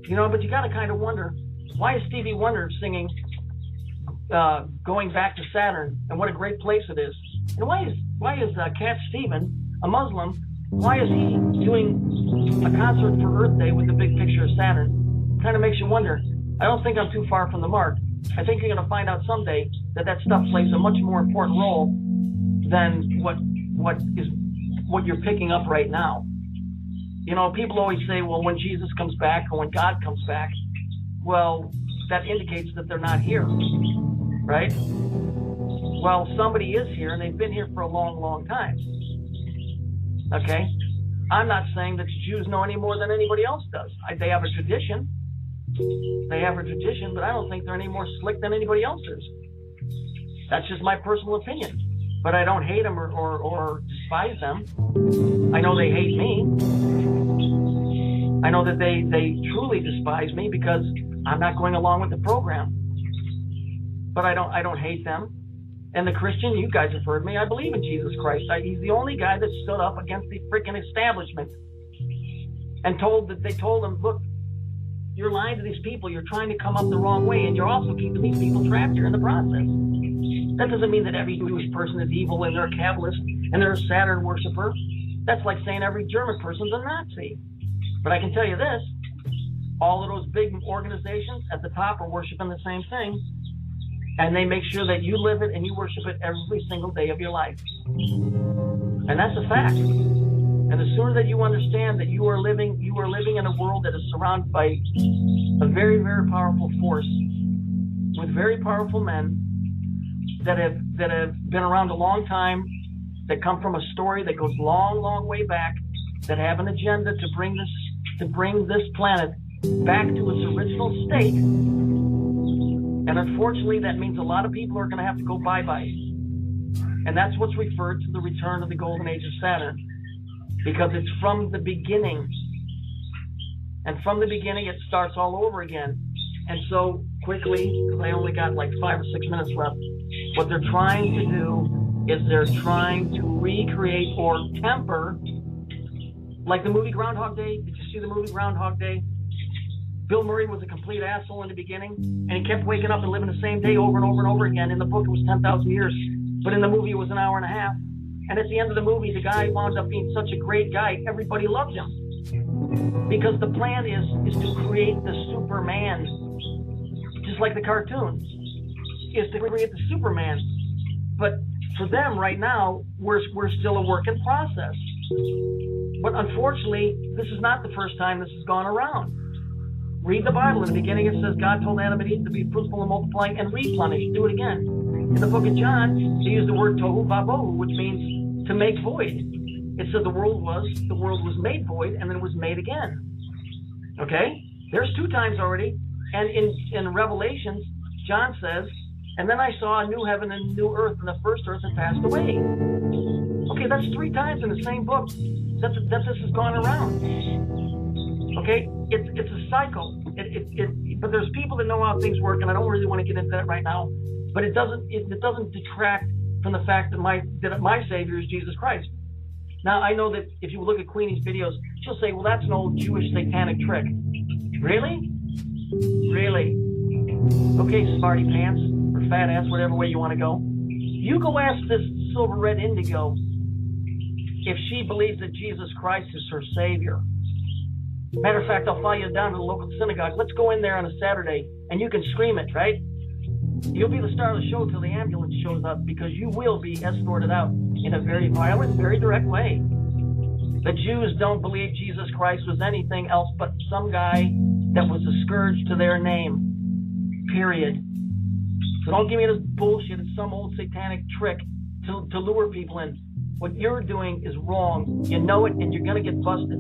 But you got to kind of wonder, why is Stevie Wonder singing Going Back to Saturn, and what a great place it is? And why is Cat Stevens, a Muslim, why is he doing a concert for Earth Day with the big picture of Saturn? Kind of makes you wonder. I don't think I'm too far from the mark. I think you're going to find out someday that stuff plays a much more important role than what you're picking up right now. People always say, well, when Jesus comes back or when God comes back, well, that indicates that they're not here, right? Well, somebody is here, and they've been here for a long, long time. Okay? I'm not saying that the Jews know any more than anybody else does. They have a tradition. But I don't think they're any more slick than anybody else is. That's just my personal opinion. But I don't hate them or despise them. I know they hate me. I know that they truly despise me because I'm not going along with the program. But I don't hate them. And the Christian, you guys have heard me, I believe in Jesus Christ. He's the only guy that stood up against the freaking establishment and they told him, look, you're lying to these people. You're trying to come up the wrong way, and you're also keeping these people trapped here in the process. That doesn't mean that every Jewish person is evil and they're a Kabbalist and they're a Saturn worshiper. That's like saying every German person's a Nazi. But I can tell you this, all of those big organizations at the top are worshiping the same thing, and they make sure that you live it and you worship it every single day of your life. And that's a fact. And the sooner that you understand that you are living in a world that is surrounded by a very, very powerful force with very powerful men that have been around a long time, that come from a story that goes long, long way back, that have an agenda to bring this planet back to its original state. And unfortunately, that means a lot of people are going to have to go bye-bye. And that's what's referred to the return of the golden age of Saturn. Because it's from the beginning. And from the beginning, it starts all over again. And so, quickly, because I only got like 5 or 6 minutes left, what they're trying to do is they're trying to recreate or temper, like the movie Groundhog Day. Did you see the movie Groundhog Day? Bill Murray was a complete asshole in the beginning, and he kept waking up and living the same day over and over and over again. In the book, it was 10,000 years. But in the movie, it was an hour and a half. And at the end of the movie, the guy wound up being such a great guy, everybody loved him. Because the plan is to create the Superman, just like the cartoon, is to create the Superman. But for them right now, we're still a work in process. But unfortunately, this is not the first time this has gone around. Read the Bible. In the beginning, it says God told Adam and Eve to be fruitful and multiply and replenish. Do it again. In the book of John, they use the word tohu vabohu, which means to make void. It said the world was made void, and then it was made again. Okay? There's 2 times already. And in Revelations, John says, and then I saw a new heaven and a new earth, and the first earth had passed away. Okay, that's 3 times in the same book that this has gone around. Okay? It's a cycle. But there's people that know how things work, and I don't really want to get into that right now. But it doesn't detract from the fact that my Savior is Jesus Christ. Now, I know that if you look at Queenie's videos, she'll say, well, that's an old Jewish satanic trick. Really? Really? Okay, smarty pants, or fat ass, whatever way you want to go. You go ask this silver red indigo if she believes that Jesus Christ is her Savior. Matter of fact, I'll follow you down to the local synagogue. Let's go in there on a Saturday, and you can scream it, right? You'll be the star of the show till the ambulance shows up, because you will be escorted out in a very violent, very direct way. The Jews don't believe Jesus Christ was anything else but some guy that was a scourge to their name. Period. So don't give me this bullshit. It's some old satanic trick to lure people in. What you're doing is wrong. You know it, and you're going to get busted.